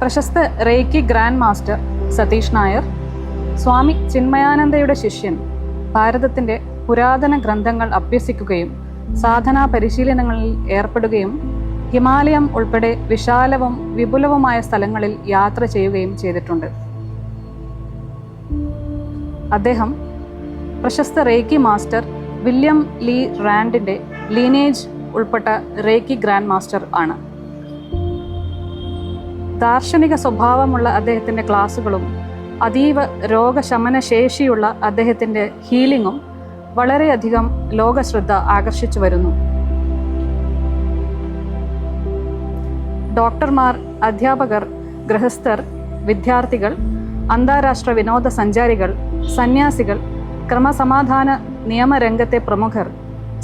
പ്രശസ്ത reiki grand master Sathish Nair, Swami ചിന്മയാനന്ദയുടെ ശിഷ്യൻ, ഭാരതത്തിൻ്റെ പുരാതന ഗ്രന്ഥങ്ങൾ അഭ്യസിക്കുകയും സാധനാ പരിശീലനങ്ങളിൽ ഏർപ്പെടുകയും ഹിമാലയം ഉൾപ്പെടെ വിശാലവും വിപുലവുമായ സ്ഥലങ്ങളിൽ യാത്ര ചെയ്യുകയും ചെയ്തിട്ടുണ്ട്. അദ്ദേഹം പ്രശസ്ത റേക്കി മാസ്റ്റർ വില്യം ലീ റാൻഡിൻ്റെ ലീനേജ് ഉൾപ്പെട്ട റേക്കി ഗ്രാൻഡ് മാസ്റ്റർ ആണ്. ദാർശനിക സ്വഭാവമുള്ള അദ്ദേഹത്തിൻ്റെ ക്ലാസുകളും അതീവ രോഗശമന ശേഷിയുള്ള അദ്ദേഹത്തിൻ്റെ ഹീലിങ്ങും വളരെയധികം ലോകശ്രദ്ധ ആകർഷിച്ചു വരുന്നു. ഡോക്ടർമാർ, അധ്യാപകർ, ഗൃഹസ്ഥർ, വിദ്യാർത്ഥികൾ, അന്താരാഷ്ട്ര വിനോദസഞ്ചാരികൾ, സന്യാസികൾ, ക്രമസമാധാന നിയമരംഗത്തെ പ്രമുഖർ,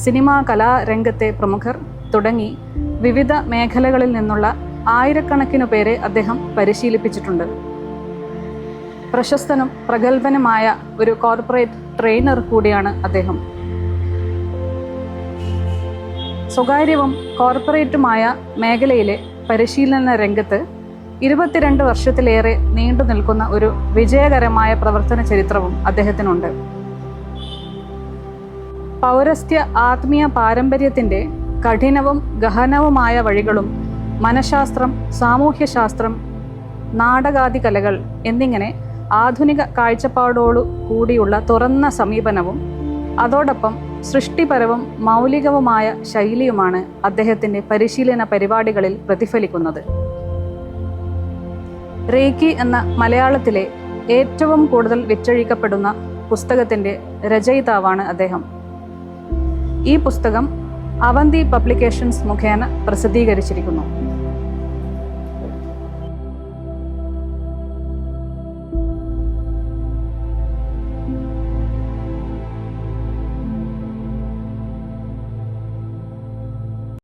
സിനിമാ കലാരംഗത്തെ പ്രമുഖർ തുടങ്ങി വിവിധ മേഖലകളിൽ നിന്നുള്ള ആയിരക്കണക്കിനു പേരെ അദ്ദേഹം പരിശീലിപ്പിച്ചിട്ടുണ്ട്. പ്രശസ്തനും പ്രഗത്ഭനുമായ ഒരു കോർപ്പറേറ്റ് ട്രെയിനർ കൂടിയാണ് അദ്ദേഹം. സ്വകാര്യവും കോർപ്പറേറ്റുമായ മേഖലയിലെ പരിശീലന രംഗത്ത് 22 വർഷത്തിലേറെ നീണ്ടു നിൽക്കുന്ന ഒരു വിജയകരമായ പ്രവർത്തന ചരിത്രവും അദ്ദേഹത്തിനുണ്ട്. പൗരസ്ത്യ ആത്മീയ പാരമ്പര്യത്തിൻ്റെ കഠിനവും ഗഹനവുമായ വഴികളും മനഃശാസ്ത്രം, സാമൂഹ്യശാസ്ത്രം, നാടകാദി കലകൾ എന്നിങ്ങനെ ആധുനിക കാഴ്ചപ്പാടോടു കൂടിയുള്ള തുറന്ന സമീപനവും അതോടൊപ്പം സൃഷ്ടിപരവും മൗലികവുമായ ശൈലിയുമാണ് അദ്ദേഹത്തിൻ്റെ പരിശീലന പരിപാടികളിൽ പ്രതിഫലിക്കുന്നത്. റേക്കി എന്ന മലയാളത്തിലെ ഏറ്റവും കൂടുതൽ വിറ്റഴിക്കപ്പെടുന്ന പുസ്തകത്തിൻ്റെ രചയിതാവാണ് അദ്ദേഹം. ഈ പുസ്തകം അവന്തി പബ്ലിക്കേഷൻസ് മുഖേന പ്രസിദ്ധീകരിച്ചിരിക്കുന്നു.